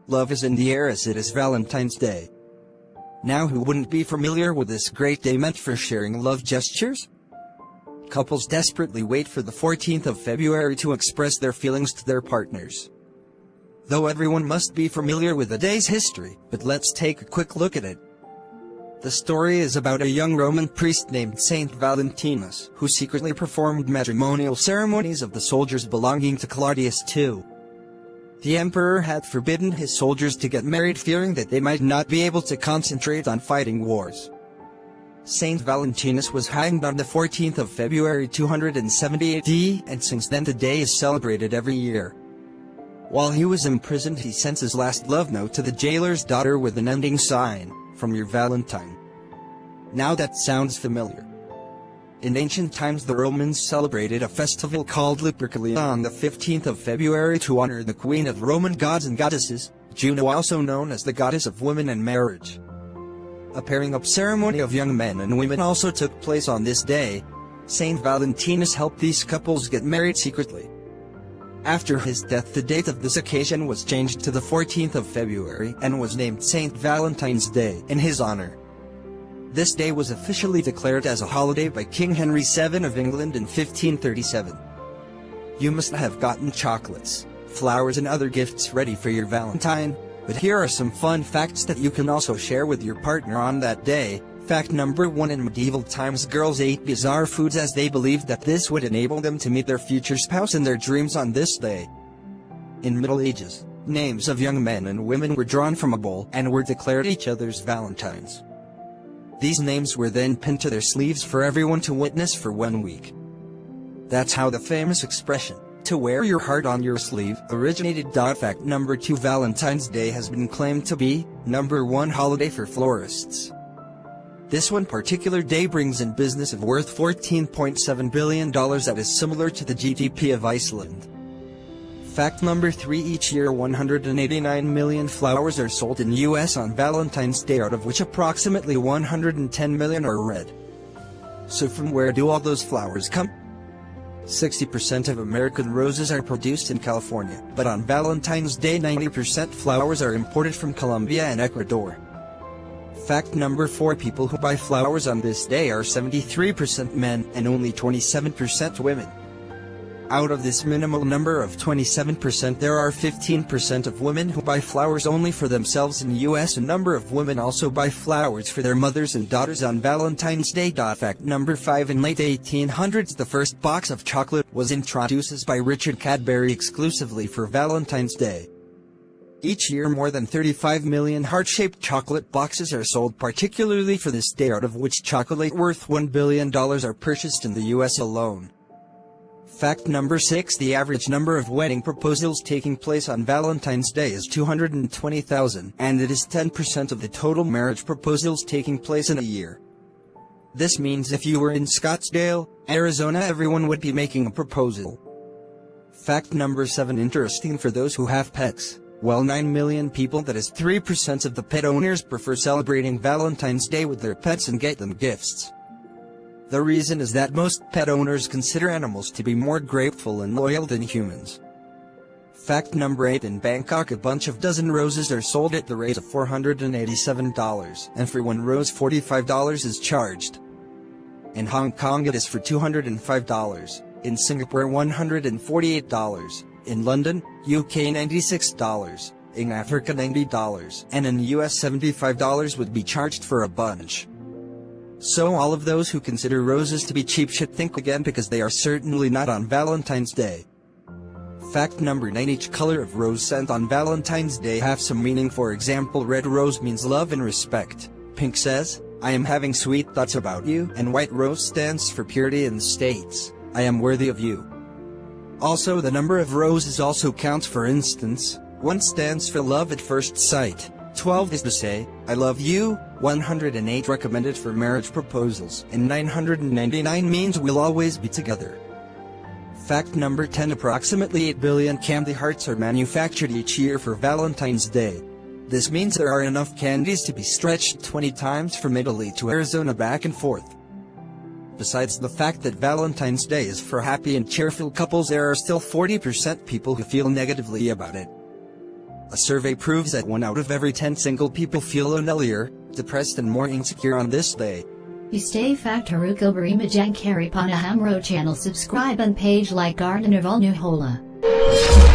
Love is in the air as it is Valentine's Day. Now who wouldn't be familiar with this great day meant for sharing love gestures? Couples desperately wait for the 14th of February to express their feelings to their partners. Though everyone must be familiar with the day's history, but let's take a quick look at it. The story is about a young Roman priest named Saint Valentinus, who secretly performed matrimonial ceremonies of the soldiers belonging to Claudius II. The emperor had forbidden his soldiers to get married, fearing that they might not be able to concentrate on fighting wars. Saint Valentinus was hanged on the 14th of February 270 AD, and since then the day is celebrated every year. While he was imprisoned, he sends his last love note to the jailor's daughter with an ending sign, "From your Valentine." Now that sounds familiar. In ancient times the Romans celebrated a festival called Lupercalia on the 15th of February to honor the queen of Roman gods and goddesses, Juno, also known as the goddess of women and marriage. A pairing-up ceremony of young men and women also took place on this day. Saint Valentinus helped these couples get married secretly. After his death, the date of this occasion was changed to the 14th of February and was named Saint Valentine's Day in his honor. This day was officially declared as a holiday by King Henry VII of England in 1537. You must have gotten chocolates, flowers and other gifts ready for your Valentine, but here are some fun facts that you can also share with your partner on that day. Fact number 1: in medieval times, girls ate bizarre foods as they believed that this would enable them to meet their future spouse in their dreams on this day. In Middle Ages, names of young men and women were drawn from a bowl and were declared each other's Valentines. These names were then pinned to their sleeves for everyone to witness for 1 week. That's how the famous expression, "to wear your heart on your sleeve," originated. Fact number 2: Valentine's Day has been claimed to be number 1 holiday for florists. This one particular day brings in business of worth $14.7 billion that is similar to the GDP of Iceland. Fact number 3: each year 189 million flowers are sold in US on Valentine's Day, out of which approximately 110 million are red. So from where do all those flowers come? 60% of American roses are produced in California, but on Valentine's Day 90% flowers are imported from Colombia and Ecuador. Fact number 4: people who buy flowers on this day are 73% men and only 27% women. Out of this minimal number of 27%, there are 15% of women who buy flowers only for themselves in the US. A number of women also buy flowers for their mothers and daughters on Valentine's Day. Fact number 5: in late 1800s, the first box of chocolate was introduced by Richard Cadbury exclusively for Valentine's Day. Each year more than 35 million heart-shaped chocolate boxes are sold particularly for this day, out of which chocolate worth $1 billion are purchased in the US alone. Fact number 6: the average number of wedding proposals taking place on Valentine's Day is 220,000, and it is 10% of the total marriage proposals taking place in a year. This means if you were in Scottsdale, Arizona, everyone would be making a proposal. Fact number 7: interesting for those who have pets. Well, 9 million people, that is 3% of the pet owners, prefer celebrating Valentine's Day with their pets and get them gifts. The reason is that most pet owners consider animals to be more grateful and loyal than humans. Fact number 8: in Bangkok, a bunch of dozen roses are sold at the rate of $487, and for one rose $45 is charged. In Hong Kong it is for $205, in Singapore $148, in London, UK $96, in Africa $90, and in the US $75 would be charged for a bunch. So all of those who consider roses to be cheap should think again, because they are certainly not on Valentine's Day. Fact number 9: each color of rose sent on Valentine's Day have some meaning. For example, red rose means love and respect, pink says, "I am having sweet thoughts about you," and white rose stands for purity and states, "I am worthy of you." Also, the number of roses also counts. For instance, 1 stands for love at first sight, 12 is to say, "I love you," 108 recommended for marriage proposals, and 999 means we'll always be together. Fact number 10: approximately 8 billion candy hearts are manufactured each year for Valentine's Day. This means there are enough candies to be stretched 20 times from Italy to Arizona back and forth. Besides the fact that Valentine's Day is for happy and cheerful couples, there are still 40% people who feel negatively about it. A survey proves that 1 out of every 10 single people feel lonelier, depressed and more insecure on this day. Stay factor Ukobari Majang Kari Panaham Road channel subscribe and page like Gardener Volnuhola.